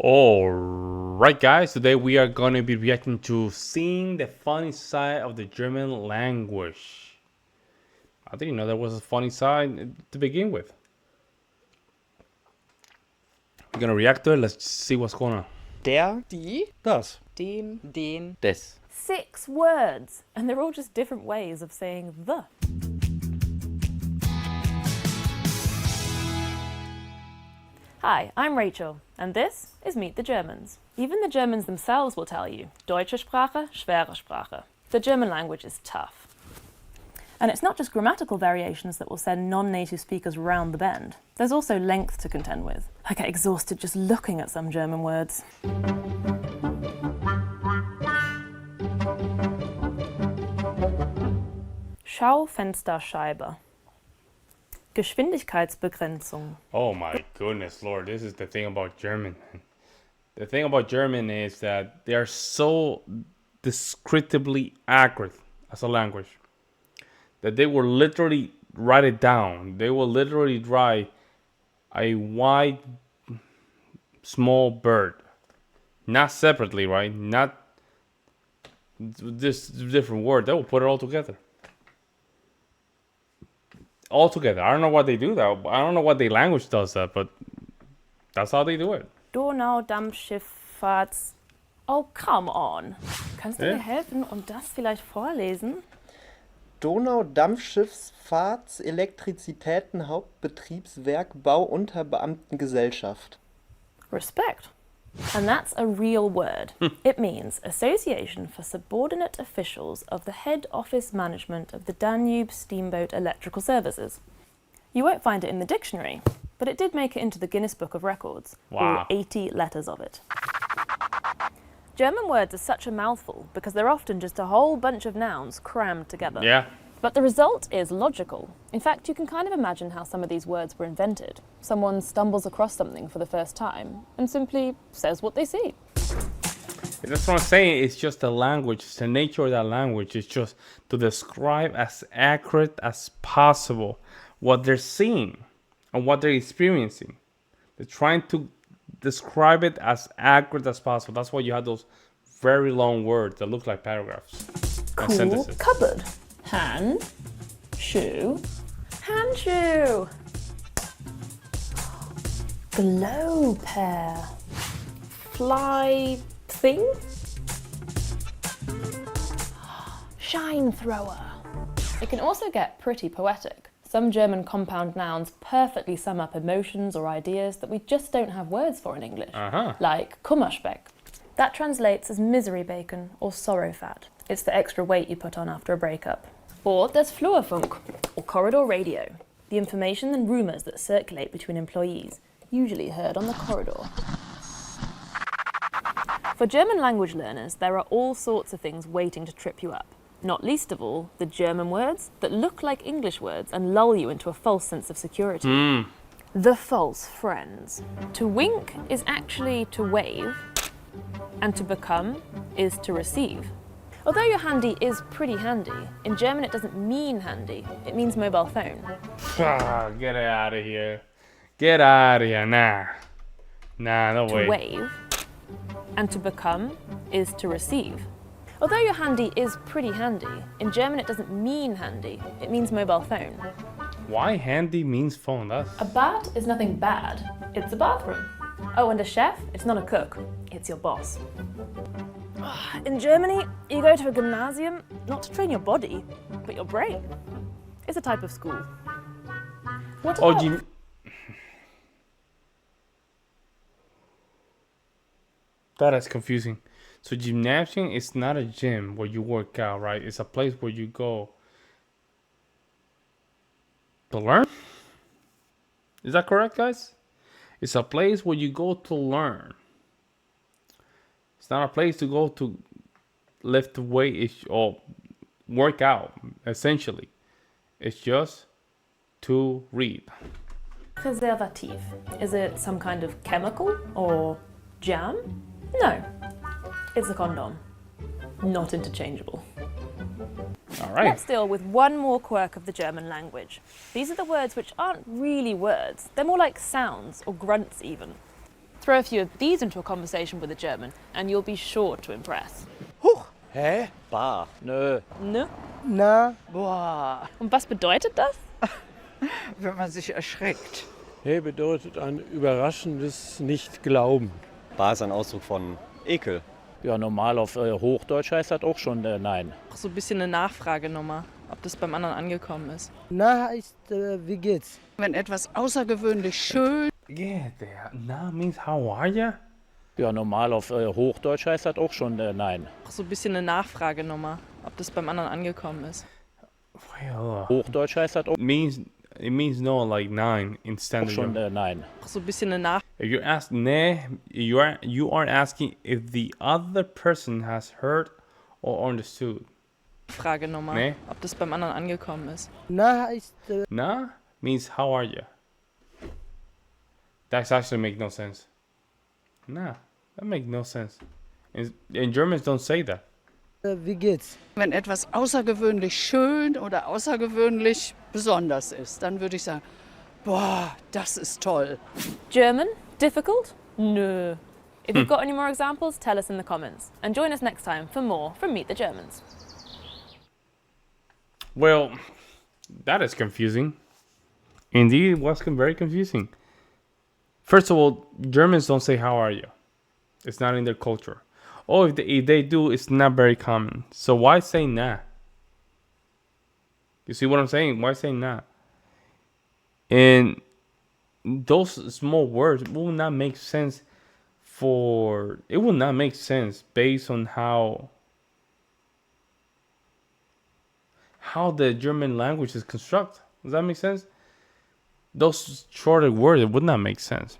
Alright guys, today we are going to be reacting to Seeing the Funny Side of the German Language. I didn't know there was a funny side to begin with. We're going to react to it, let's see what's going on. Der, Die, das, dem, den. des. 6 words, and they're all just different ways of saying the. Hi, I'm Rachel, and this is Meet the Germans. Even the Germans themselves will tell you, Deutsche Sprache, schwere Sprache. The German language is tough. And it's not just grammatical variations that will send non-native speakers round the bend. There's also length to contend with. I get exhausted just looking at some German words. Schaufensterscheibe. Geschwindigkeitsbegrenzung. Oh my goodness, Lord, this is the thing about German. The thing about German is that they are so descriptively accurate as a language that they will literally write it down. They will literally write a white small bird, not separately, right? Not this different word. They will put it all together. All together. I don't know what they do that. I don't know what the language does that, but that's how they do it. Donaudampfschifffahrts. Oh, come on. Kannst du Ja. mir helfen und das vielleicht vorlesen? Donaudampfschifffahrts Elektrizitäten Hauptbetriebswerk Bauunterbeamtengesellschaft. Respect. And that's a real word. It means Association for Subordinate Officials of the Head Office Management of the Danube Steamboat Electrical Services. You won't find it in the dictionary, but it did make it into the Guinness Book of Records. Wow. All 80 letters of it. German words are such a mouthful because they're often just a whole bunch of nouns crammed together. Yeah. But the result is logical. In fact, you can kind of imagine how some of these words were invented. Someone stumbles across something for the first time and simply says what they see. That's what I'm saying. It's just the language. It's the nature of that language. It's just to describe as accurate as possible what they're seeing and what they're experiencing. They're trying to describe it as accurate as possible. That's why you have those very long words that look like paragraphs and Cool sentences. cupboard. Hand. Shoe. Handshoe. Glow pear. Fly thing. Shine thrower. It can also get pretty poetic. Some German compound nouns perfectly sum up emotions or ideas that we just don't have words for in English. Like Kummerspeck. That translates as misery bacon or sorrow fat. It's the extra weight you put on after a breakup. Or there's Flurfunk, or corridor radio, the information and rumours that circulate between employees, usually heard on the corridor. For German language learners, there are all sorts of things waiting to trip you up. Not least of all, the German words that look like English words and lull you into a false sense of security. The false friends. To wink is actually to wave, and to become is to receive. Although your handy is pretty handy, in German it doesn't mean handy, it means mobile phone. Get out of here. Get out of here. Nah, no To way. wave, and to become is to receive. Although your handy is pretty handy, in German it doesn't mean handy, it means mobile phone. Why handy means phone? That's A bad is nothing bad, it's a bathroom. Oh, and a chef, it's not a cook, it's your boss. In Germany, you go to a gymnasium not to train your body, but your brain. It's a type of school. What oh, about... that is confusing. So gymnasium is not a gym where you work out, right? It's a place where you go to learn. Is that correct, guys? It's a place where you go to learn. It's not a place to go to lift weight or work out, essentially. It's just to read. Preservativ. Is it some kind of chemical or jam? No, it's a condom. Not interchangeable. All right. Let's deal with one more quirk of the German language. These are the words which aren't really words. They're more like sounds or grunts even. Throw a few of these into a conversation with a German and you'll be sure to impress. Huch! Hä? Bah. Nö. Ne? Na, Boah, Und was bedeutet das? wenn man sich erschreckt. Hey bedeutet ein überraschendes Nicht-Glauben. Bah ist ein Ausdruck von Ekel. Ja, normal auf Hochdeutsch heißt das auch schon Nein. So ein bisschen eine Nachfragenummer, ob das beim anderen angekommen ist. na heißt, wie geht's? Wenn etwas außergewöhnlich schön Yeah, na means how are ya? Ja, normal auf Hochdeutsch heißt das auch schon Nein. So ein bisschen eine Nachfragenummer, ob das beim anderen angekommen ist. Well, Hochdeutsch heißt das auch it means no like 9 in standard schon German. Nein. So ein bisschen eine If you ask ne, you are asking if the other person has heard or understood. Nachfragenummer, Nee. ob das beim anderen angekommen ist. Na heißt, Na means how are you? That actually make no sense. Nah, that make no sense. And Germans don't say that. wie geht's? wenn etwas außergewöhnlich schön oder außergewöhnlich besonders ist, dann würde ich sagen, boah, das ist toll. German? Difficult? No. If you've got any more examples, tell us in the comments. And join us next time for more from Meet the Germans. Well, that is confusing. Indeed, it was very confusing. First of all, Germans don't say how are you. It's not in their culture. Oh, if they do, it's not very common. So why say nah? You see what I'm saying? Why say nah? And those small words will not make sense it will not make sense based on how the German language is constructed. Does that make sense? Those shorter words, it would not make sense.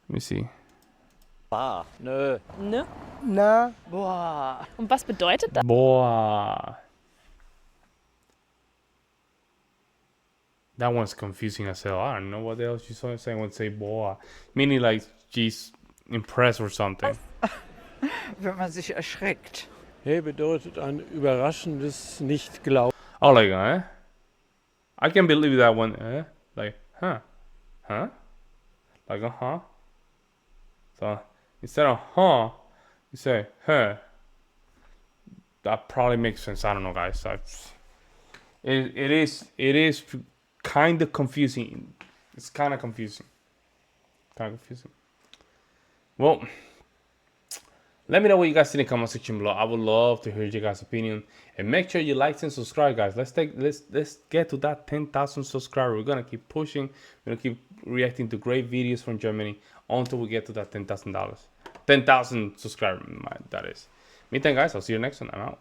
Let me see. Bah. Nö. Ne? Na, Boah, Und was bedeutet das? Boah. That one's confusing as hell. I don't know what else she's saying would say boah. Meaning like she's impressed or something. wenn man sich erschreckt. Hey bedeutet ein überraschendes Nicht-Glauben. Oh, like, I can believe that one. Like, huh? Like, uh-huh. So instead of huh, you say huh. That probably makes sense. I don't know, guys. It is kind of confusing. It's kind of confusing. Well, let me know what you guys think in the comment section below. I would love to hear your guys' opinion. And make sure you like and subscribe, guys. Let's get to that 10,000 subscribers. We're gonna keep pushing. We're gonna keep reacting to great videos from Germany until we get to that $10,000 subscribers. That is. Meantime, guys, I'll see you next one. I'm out.